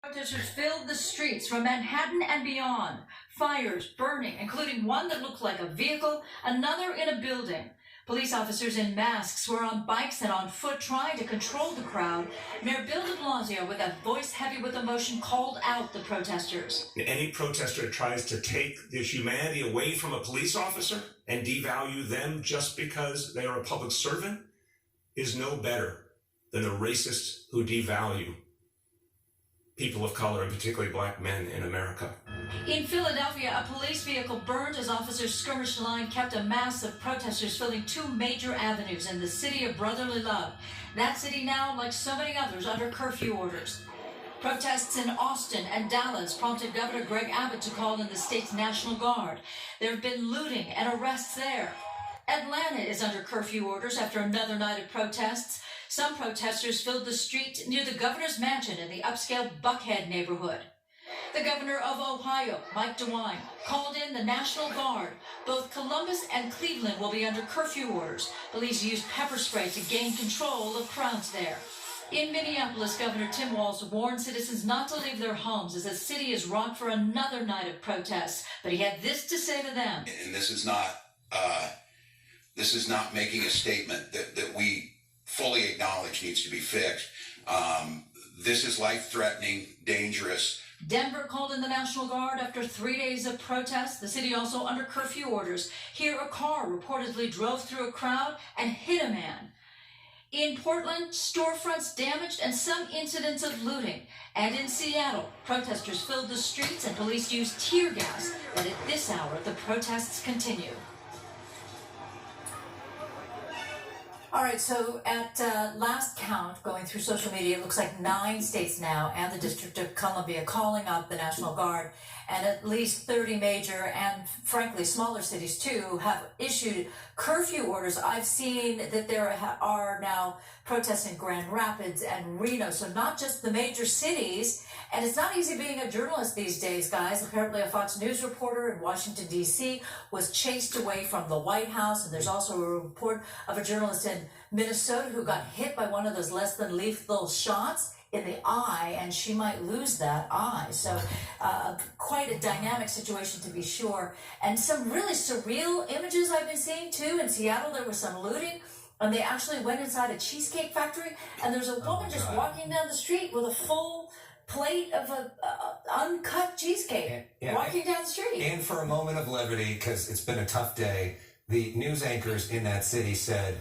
Protesters filled the streets from Manhattan and beyond. Fires burning, including one that looked like a vehicle, another in a building. Police officers in masks were on bikes and on foot trying to control the crowd. Mayor Bill de Blasio, with a voice heavy with emotion, called out the protesters. Any protester that tries to take the humanity away from a police officer and devalue them just because they are a public servant is no better than the racists who devalue people of color, and particularly black men in America. In Philadelphia, a police vehicle burned as officers' skirmish line kept a mass of protesters filling two major avenues in the city of brotherly love. That city now, like so many others, under curfew orders. Protests in Austin and Dallas prompted Governor Greg Abbott to call in the state's National Guard. There have been looting and arrests there. Atlanta is under curfew orders after another night of protests. Some protesters filled the street near the governor's mansion in the upscale Buckhead neighborhood. The governor of Ohio, Mike DeWine, called in the National Guard. Both Columbus and Cleveland will be under curfew orders. Police used pepper spray to gain control of crowds there. In Minneapolis, Governor Tim Walz warned citizens not to leave their homes as the city is rocked for another night of protests. But he had this to say to them. And this is not making a statement that we fully acknowledge needs to be fixed. This is life-threatening, dangerous. Denver called in the National Guard after 3 days of protests. The city also under curfew orders. Here, a car reportedly drove through a crowd and hit a man. In Portland, storefronts damaged and some incidents of looting. And in Seattle, protesters filled the streets and police used tear gas. But at this hour, the protests continue. All right, so at last count, going through social media, it looks like 9 states now and the District of Columbia calling out the National Guard, and at least 30 major and, frankly, smaller cities, too, have issued curfew orders. I've seen that there are now protests in Grand Rapids and Reno, so not just the major cities. And it's not easy being a journalist these days, guys. Apparently, a Fox News reporter in Washington, D.C. was chased away from the White House. And there's also a report of a journalist in Minnesota who got hit by one of those less than lethal shots in the eye, and she might lose that eye. So quite a dynamic situation, to be sure. And some really surreal images I've been seeing, too. In Seattle, there was some looting. And they actually went inside a cheesecake factory. And there's a woman just walking down the street with a full plate of a uncut cheesecake walking down the street. And for a moment of levity, because it's been a tough day, the news anchors in that city said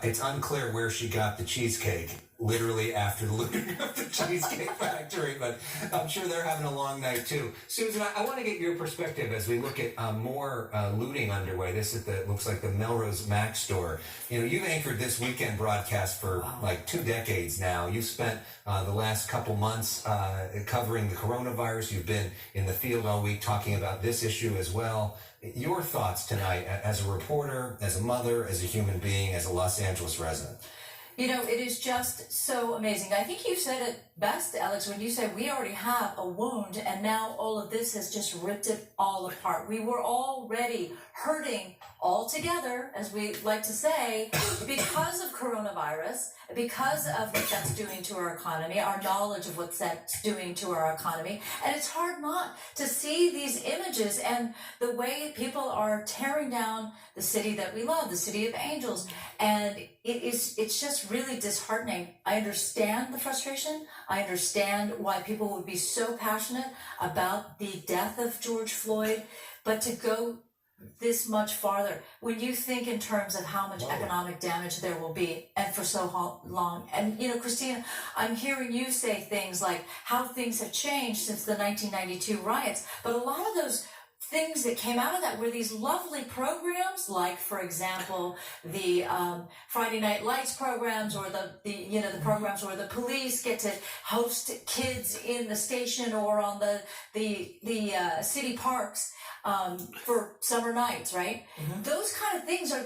it's unclear where she got the cheesecake, literally after the looting of the Cheesecake Factory, but I'm sure they're having a long night too. Susan, I want to get your perspective as we look at more looting underway. This is looks like the Melrose Mac store. You know, you've anchored this weekend broadcast for like 2 decades now. You've spent the last couple months covering the coronavirus. You've been in the field all week talking about this issue as well. Your thoughts tonight as a reporter, as a mother, as a human being, as a Los Angeles resident? You know, it is just so amazing. I think you said it best, Alex, when you said we already have a wound and now all of this has just ripped it all apart. We were already hurting all together, as we like to say, because of coronavirus, because of what that's doing to our economy, our knowledge of what that's doing to our economy. And it's hard not to see these images and the way people are tearing down the city that we love, the city of angels. And it's just really disheartening. I understand the frustration. I understand why people would be so passionate about the death of George Floyd, but to go this much farther, when you think in terms of how much economic damage there will be, and for so long, and you know, Christina, I'm hearing you say things like how things have changed since the 1992 riots, but a lot of those things that came out of that were these lovely programs, like, for example, the Friday Night Lights programs, or the programs where the police get to host kids in the station or on the city parks for summer nights, right? Mm-hmm. Those kind of things are